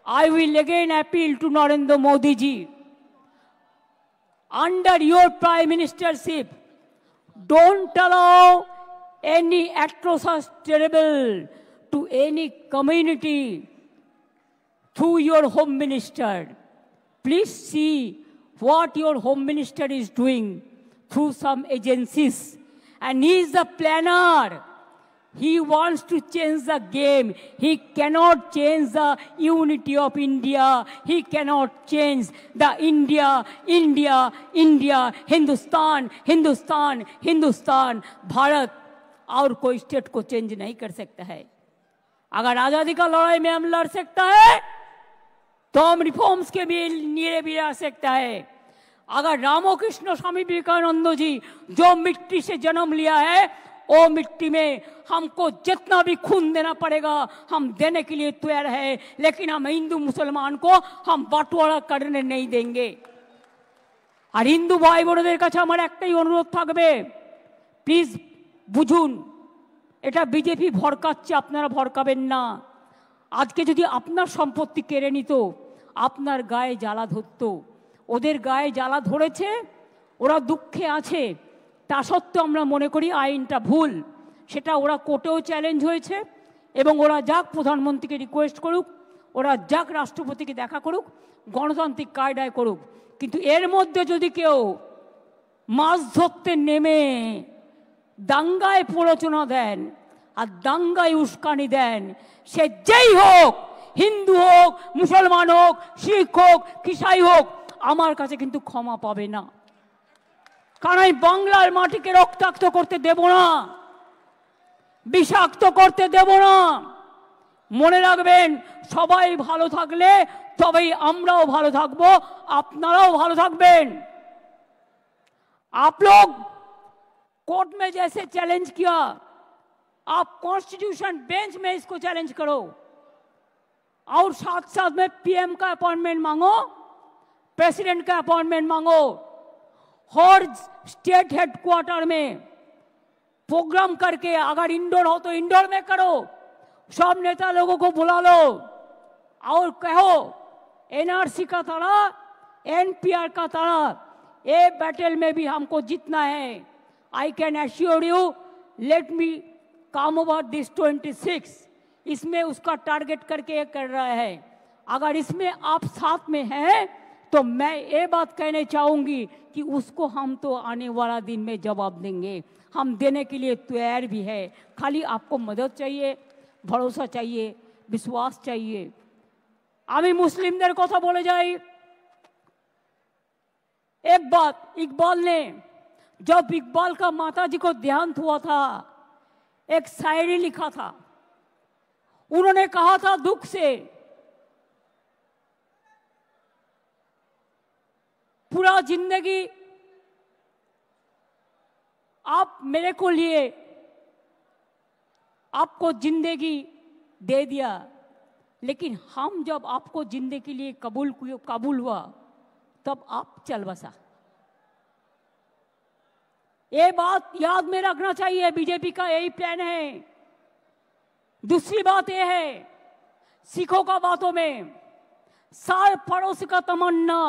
I will again appeal to Narendra Modi ji, under your prime ministership, don't allow any atrocious terrible to any community through your home minister. Please see what your home minister is doing through some agencies, and he is the planner. He wants to change the game. He cannot change the unity of India. He cannot change the India, Hindustan, Hindustan, Hindustan, Bharat। और कोई state को change नहीं कर सकता है। अगर आजादी का लड़ाई में हम लड़ सकता है, तो हम रिफॉर्म्स के भी लिए भी आ सकता है। अगर रामकृष्ण स्वामी विवेकानंद जी जो मिट्टी से जन्म लिया है, वो मिट्टी में हमको जितना भी खून देना पड़ेगा हम देने के लिए तैयार है, लेकिन हम हिंदू मुसलमान को हम बंटवारा करने नहीं देंगे। और हिंदू भाई बोनेদের কাছে আমার একটাই অনুরোধ থাকবে, প্লিজ বুঝুন, এটা বিজেপি ভরকাচ্ছে, আপনারা ভরকাবেন না। আজকে যদি আপনার সম্পত্তি কেড়ে নিত, আপনার গায়ে জ্বালা ধরতো। ওদের গায়ে জ্বালা ধরেছে, ওরা দুঃখে আছে, তা সত্ত্বেও আমরা মনে করি আইনটা ভুল। সেটা ওরা কোর্টেও চ্যালেঞ্জ হয়েছে, এবং ওরা যাক প্রধানমন্ত্রীকে রিকোয়েস্ট করুক, ওরা যাক রাষ্ট্রপতিকে দেখা করুক, গণতান্ত্রিক কায়দায় করুক। কিন্তু এর মধ্যে যদি কেউ মাছ ধরতে নেমে দাঙ্গায় প্ররোচনা দেন আর দাঙ্গায় উস্কানি দেন, সে যেই হোক, হিন্দু হোক, মুসলমান হোক, শিখ হোক, খ্রিস্টান হোক, আমার কাছে কিন্তু ক্ষমা পাবে না। কারণ আমি বাংলার মাটিকে রক্তাক্ত করতে দেব না, বিষাক্ত করতে দেব না। মনে রাখবেন, সবাই ভালো থাকলে তবেই আমরাও ভালো থাকবো, আপনারাও ভালো থাকবেন। आप लोग कोर्ट में जैसे चैलेंज किया, आप कॉन्स्टिट्यूशन बेंच में इसको चैलेंज करो और साथ साथ में पीएम का अपॉइंटमेंट मांगो, प्रेसिडेंट का अपॉइंटमेंट मांगो, हर स्टेट हेडक्वार्टर में प्रोग्राम करके, अगर इंडोर हो तो इंडोर में करो, सब नेता लोगों को बुला लो और कहो एनआरसी का तरह, एनपीआर का तरह ये बैटल में भी हमको जीतना है। I can assure you, let me come over this 26, इसमें उसका टारगेट करके ये कर रहा है। अगर इसमें आप साथ में हैं तो मैं ये बात कहने चाहूंगी कि उसको हम तो आने वाला दिन में जवाब देंगे, हम देने के लिए तैयार भी है। खाली आपको मदद चाहिए, भरोसा चाहिए, विश्वास चाहिए। আমি মুসলিমদের কথা বলে যাই। एक बात, इकबाल ने, जब इकबाल का माता जी को देहांत हुआ था, एक शायरी लिखा था। उन्होंने कहा था दुख से, पूरा जिंदगी आप मेरे को लिए, आपको जिंदगी दे दिया, लेकिन हम जब आपको जिंदगी के लिए कबूल हुआ तब आप चल बसा। ये बात याद में रखना चाहिए, बीजेपी का यही प्लान है। दूसरी बात यह है, सिखों का बातों में सार पड़ोस का तमन्ना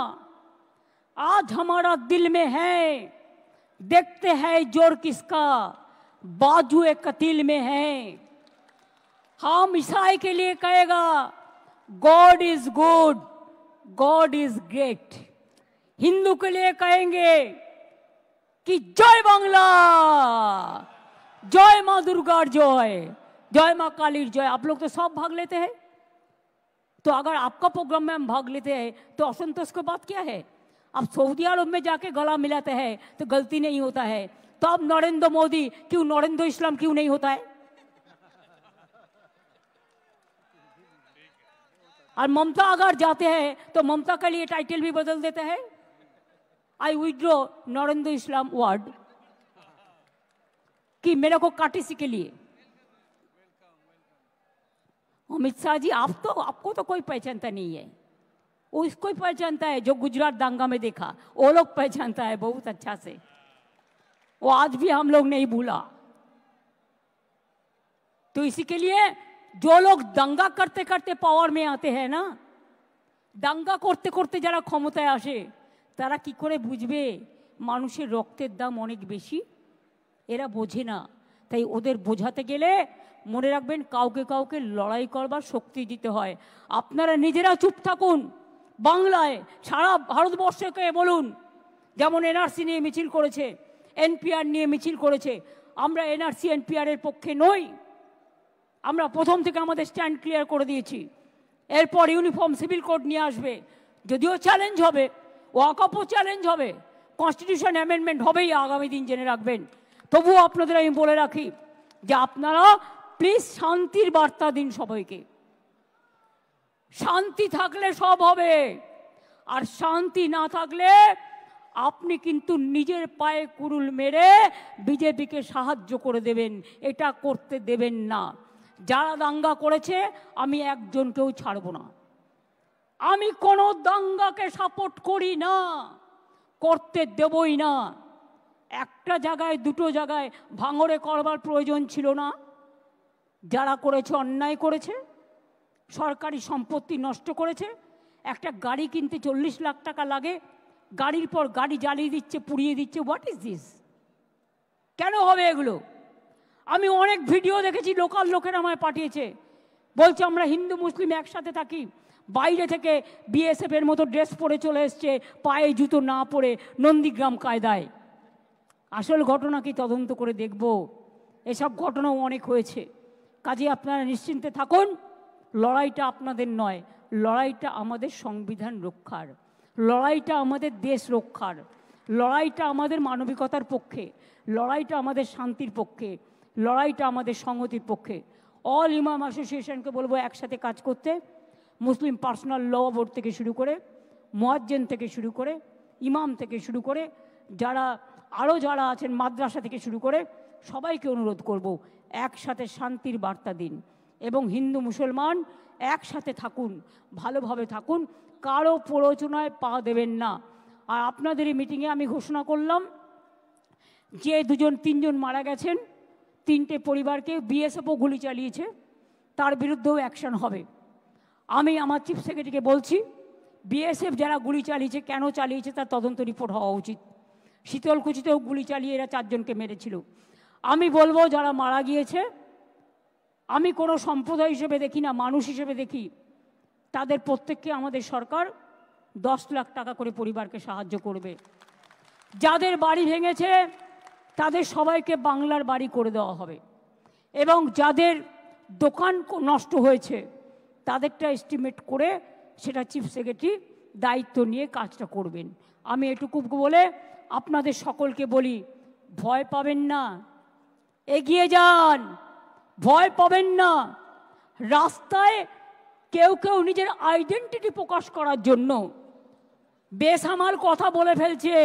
आज हमारा दिल में है, देखते हैं जोर किसका बाजुए कतील में है। हम ईसाई के लिए कहेगा God is good, God is great. Hindu के लिए कहेंगे कि जय बांग्ला, जय मां दुर्गा जय, जय मां काली जय। आप लोग तो सब भाग लेते हैं, तो अगर आपका प्रोग्राम में हम भाग लेते हैं तो असंतोष की बात क्या है? आप सऊदी अरब में जाके गला मिलाते हैं तो गलती नहीं होता है, तो अब नरेंद्र मोदी क्यों, नरेंद्र इस्लाम क्यों नहीं होता है? और ममता अगर जाते हैं तो ममता के लिए टाइटल भी बदल देते हैं, आई विड्रॉ नरेंद्र इस्लाम वर्ड, कि मेरे को काटिसी के लिए। अमित शाह जी, आपको तो कोई पहचानता नहीं है, वो इसको ही पहचानता है जो गुजरात दांगा में देखा, वो लोग पहचानता है बहुत अच्छा से, वो आज भी हम लोग नहीं भूला। तो इसी के लिए जो लोग दंगा करते करते पावर में आते हैं ना, दंगा करते करते যারা ক্ষমতায় আসে তারা কি করে বুঝবে মানুষের রক্তের দাম অনেক বেশি? এরা বোঝে না। তাই ওদের বোঝাতে গেলে মনে রাখবেন কাউকে কাউকে লড়াই করবার শক্তি দিতে হয়। আপনারা নিজেরা চুপ থাকুন, বাংলায় সারা ভারতবর্ষকে বলুন, যেমন এনআরসি নিয়ে মিছিল করেছে, এনপিআর নিয়ে মিছিল করেছে, আমরা এনআরসি এনপিআর এর পক্ষে নই। আমরা প্রথম থেকে আমাদের স্ট্যান্ড ক্লিয়ার করে দিয়েছি। এরপর ইউনিফর্ম সিভিল কোড নিয়ে আসবে, যদিও চ্যালেঞ্জ হবে, ওয়াকফও চ্যালেঞ্জ হবে, কনস্টিটিউশন অ্যামেন্ডমেন্ট হবেই আগামী দিন, জেনে রাখবেন। তবুও আপনাদের আমি বলে রাখি যে আপনারা প্লিজ শান্তির বার্তা দিন সবাইকে। শান্তি থাকলে সব হবে, আর শান্তি না থাকলে আপনি কিন্তু নিজের পায়ে কুড়ুল মেরে বিজেপিকে সাহায্য করে দেবেন, এটা করতে দেবেন না। যারা দাঙ্গা করেছে আমি একজনকেও ছাড়ব না। আমি কোনো দাঙ্গাকে সাপোর্ট করি না, করতে দেবই না। একটা জায়গায় দুটো জায়গায় ভাঙড়ে করবার প্রয়োজন ছিল না। যারা করেছে অন্যায় করেছে, সরকারি সম্পত্তি নষ্ট করেছে, একটা গাড়ি কিনতে 40 লাখ টাকা লাগে, গাড়ির পর গাড়ি জ্বালিয়ে দিচ্ছে, পুড়িয়ে দিচ্ছে। What is this? কেন হবে এগুলো? আমি অনেক ভিডিও দেখেছি, লোকাল লোকেরা আমায় পাঠিয়েছে, বলছে আমরা হিন্দু মুসলিম একসাথে থাকি, বাইরে থেকে বিএসএফ এর মতো ড্রেস পরে চলে এসছে, পায়ে জুতো না পরে নন্দীগ্রাম কায়দায়। আসল ঘটনা কি তদন্ত করে দেখব, এসব ঘটনাও অনেক হয়েছে। কাজে আপনারা নিশ্চিন্তে থাকুন, লড়াইটা আপনাদের নয়, লড়াইটা আমাদের সংবিধান রক্ষার, লড়াইটা আমাদের দেশ রক্ষার, লড়াইটা আমাদের মানবিকতার পক্ষে, লড়াইটা আমাদের শান্তির পক্ষে, লড়াইটা আমাদের সংহতির পক্ষে। অল ইমাম অ্যাসোসিয়েশনকে বলবো একসাথে কাজ করতে, মুসলিম পার্সোনাল ল বোর্ড থেকে শুরু করে, মুয়াজ্জিন থেকে শুরু করে, ইমাম থেকে শুরু করে, যারা আরও যারা আছেন মাদ্রাসা থেকে শুরু করে সবাইকে অনুরোধ করব, একসাথে শান্তির বার্তা দিন এবং হিন্দু মুসলমান একসাথে থাকুন, ভালোভাবে থাকুন, কারো প্ররোচনায় পা দেবেন না। আর আপনাদের এই মিটিংয়ে আমি ঘোষণা করলাম যে 2-3 মারা গেছেন, 3টে পরিবারকে বিএসএফও গুলি চালিয়েছে, তার বিরুদ্ধেও অ্যাকশন হবে। আমি আমার চিফ সেক্রেটারিকে বলছি, বিএসএফ যারা গুলি চালিয়েছে, কেন চালিয়েছে তার তদন্ত রিপোর্ট হওয়া উচিত। শীতলকুচিতেও গুলি চালিয়ে এরা 4 জনকে মেরেছিল। আমি বলবো যারা মারা গিয়েছে, আমি কোনো সম্প্রদায় হিসেবে দেখি না, মানুষ হিসেবে দেখি, তাদের প্রত্যেককে আমাদের সরকার 10 লাখ টাকা করে পরিবারকে সাহায্য করবে। যাদের বাড়ি ভেঙেছে তাদের সবাইকে বাংলার বাড়ি করে দেওয়া হবে এবং যাদের দোকান নষ্ট হয়েছে তাদেরটা এস্টিমেট করে সেটা চিফ সেক্রেটারি দায়িত্ব নিয়ে কাজটা করবেন। আমি এটুকু বলে আপনাদের সকলকে বলি, ভয় পাবেন না, এগিয়ে যান, ভয় পাবেন না। রাস্তায় কেউ কেউ নিজের আইডেন্টিটি প্রকাশ করার জন্য বেসামাল কথা বলে ফেলছে,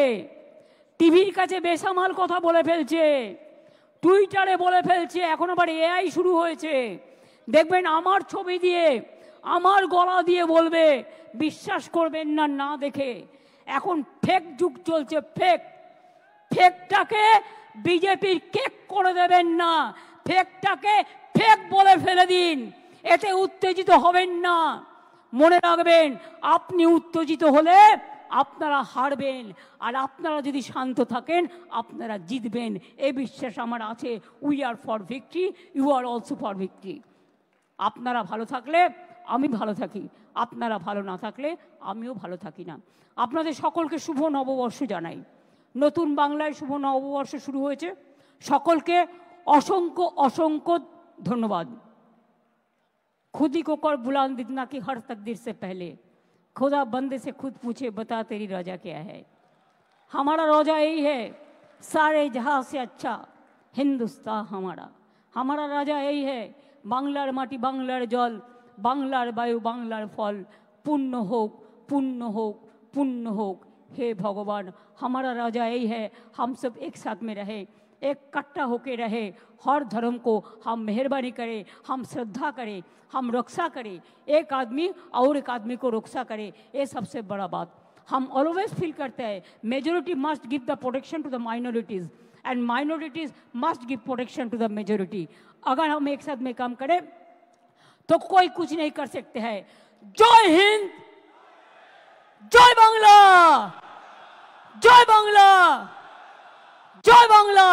টিভির কাছে বেসামাল কথা বলে ফেলছে, টুইটারে বলে ফেলছে, এখন আবার এআই শুরু হয়েছে, দেখবেন আমার ছবি দিয়ে আমার গলা দিয়ে বলবে, বিশ্বাস করবেন না না দেখে। এখন ফেক যুগ চলছে, ফেকটাকে বিজেপির কেক করে দেবেন না, ফেকটাকে ফেক বলে ফেলে দিন, এতে উত্তেজিত হবেন না। মনে রাখবেন, আপনি উত্তেজিত হলে আপনারা হারবেন, আর আপনারা যদি শান্ত থাকেন আপনারা জিতবেন, এই বিশ্বাস আমার আছে। We are for victory, you are also for victory. আপনারা ভালো থাকলে আমি ভালো থাকি, আপনারা ভালো না থাকলে আমিও ভালো থাকি না। আপনাদের সকলকে শুভ নববর্ষ জানাই। নতুন বাংলায় শুভ নববর্ষ শুরু হয়েছে, সকলকে অসংখ্য অসংখ্য ধন্যবাদ। खुदी को कर बुलंद इतना कि हर तकदीर से पहले खुदा बंदे से खुद पूछे, बता तेरी रजा क्या है। हमारा रोजा यही है, सारे जहां से अच्छा हिंदुस्तान हमारा। हमारा राजा यही है, बांग्लार माटी बांग्लार जल, बांग्लार वायु बांग्लार फल, पुण्य होक पुण्य होक पुण्य होक। हे भगवान, हमारा राजा यही है, हम सब एक साथ में रहे, इकट्ठा होके रहे, हर धर्म को हम मेहरबानी करें, हम श्रद्धा करें, हम रक्षा करें, एक आदमी और एक आदमी को रक्षा करें, ये सबसे बड़ा बात। हम ऑलवेज फील करते हैं majority must give the protection to the minorities and minorities must give protection to the majority. अगर हम एक साथ में काम करें तो कोई कुछ नहीं कर सकते हैं। जय हिंद, जय बांग्ला, जय बांग्ला, जय बांग्ला।